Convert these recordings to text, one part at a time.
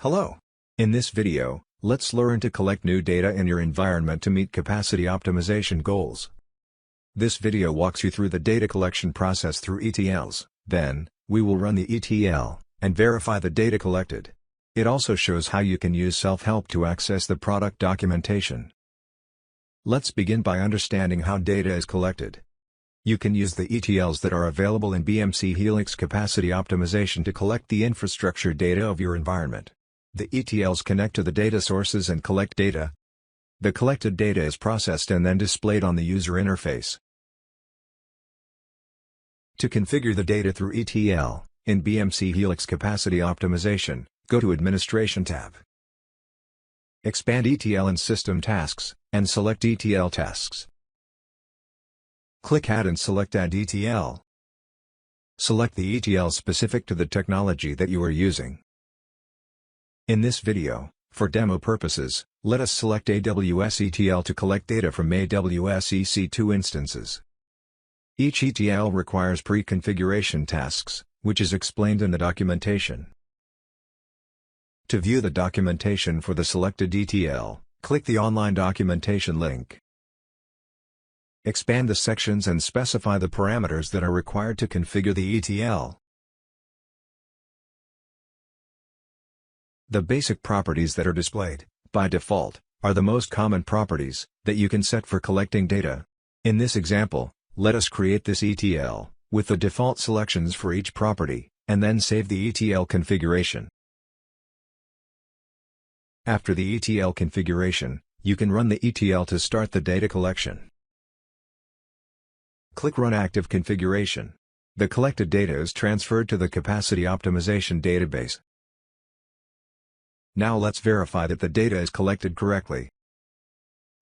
Hello. In this video, let's learn to collect new data in your environment to meet capacity optimization goals. This video walks you through the data collection process through ETLs, then, we will run the ETL, and verify the data collected. It also shows how you can use self-help to access the product documentation. Let's begin by understanding how data is collected. You can use the ETLs that are available in BMC Helix Capacity Optimization to collect the infrastructure data of your environment. The ETLs connect to the data sources and collect data. The collected data is processed and then displayed on the user interface. To configure the data through ETL, in BMC Helix Capacity Optimization, go to Administration tab. Expand ETL in System Tasks, and select ETL Tasks. Click Add and select Add ETL. Select the ETL specific to the technology that you are using. In this video, for demo purposes, let us select AWS ETL to collect data from AWS EC2 instances. Each ETL requires pre-configuration tasks, which is explained in the documentation. To view the documentation for the selected ETL, click the online documentation link. Expand the sections and specify the parameters that are required to configure the ETL. The basic properties that are displayed, by default, are the most common properties that you can set for collecting data. In this example, let us create this ETL, with the default selections for each property, and then save the ETL configuration. After the ETL configuration, you can run the ETL to start the data collection. Click Run Active Configuration. The collected data is transferred to the Capacity Optimization database. Now let's verify that the data is collected correctly.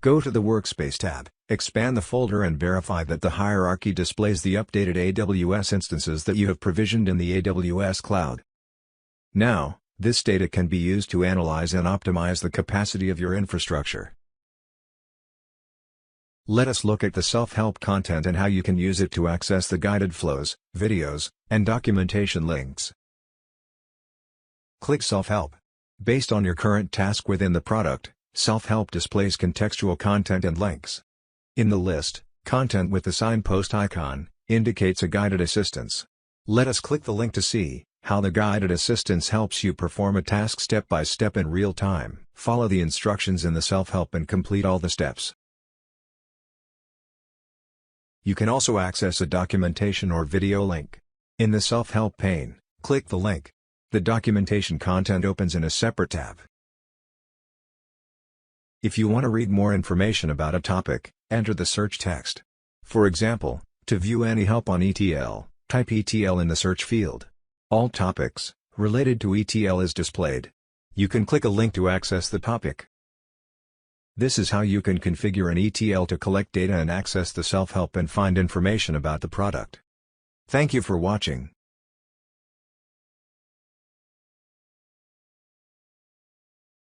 Go to the Workspace tab, expand the folder and verify that the hierarchy displays the updated AWS instances that you have provisioned in the AWS cloud. Now, this data can be used to analyze and optimize the capacity of your infrastructure. Let us look at the self-help content and how you can use it to access the guided flows, videos, and documentation links. Click Self-help. Based on your current task within the product, self-help displays contextual content and links. In the list, content with the signpost icon indicates a guided assistance. Let us click the link to see how the guided assistance helps you perform a task step by step in real time. Follow the instructions in the self-help and complete all the steps. You can also access a documentation or video link. In the self-help pane, click the link. The documentation content opens in a separate tab. If you want to read more information about a topic, enter the search text. For example, to view any help on ETL, type ETL in the search field. All topics related to ETL is displayed. You can click a link to access the topic. This is how you can configure an ETL to collect data and access the self-help and find information about the product. Thank you for watching.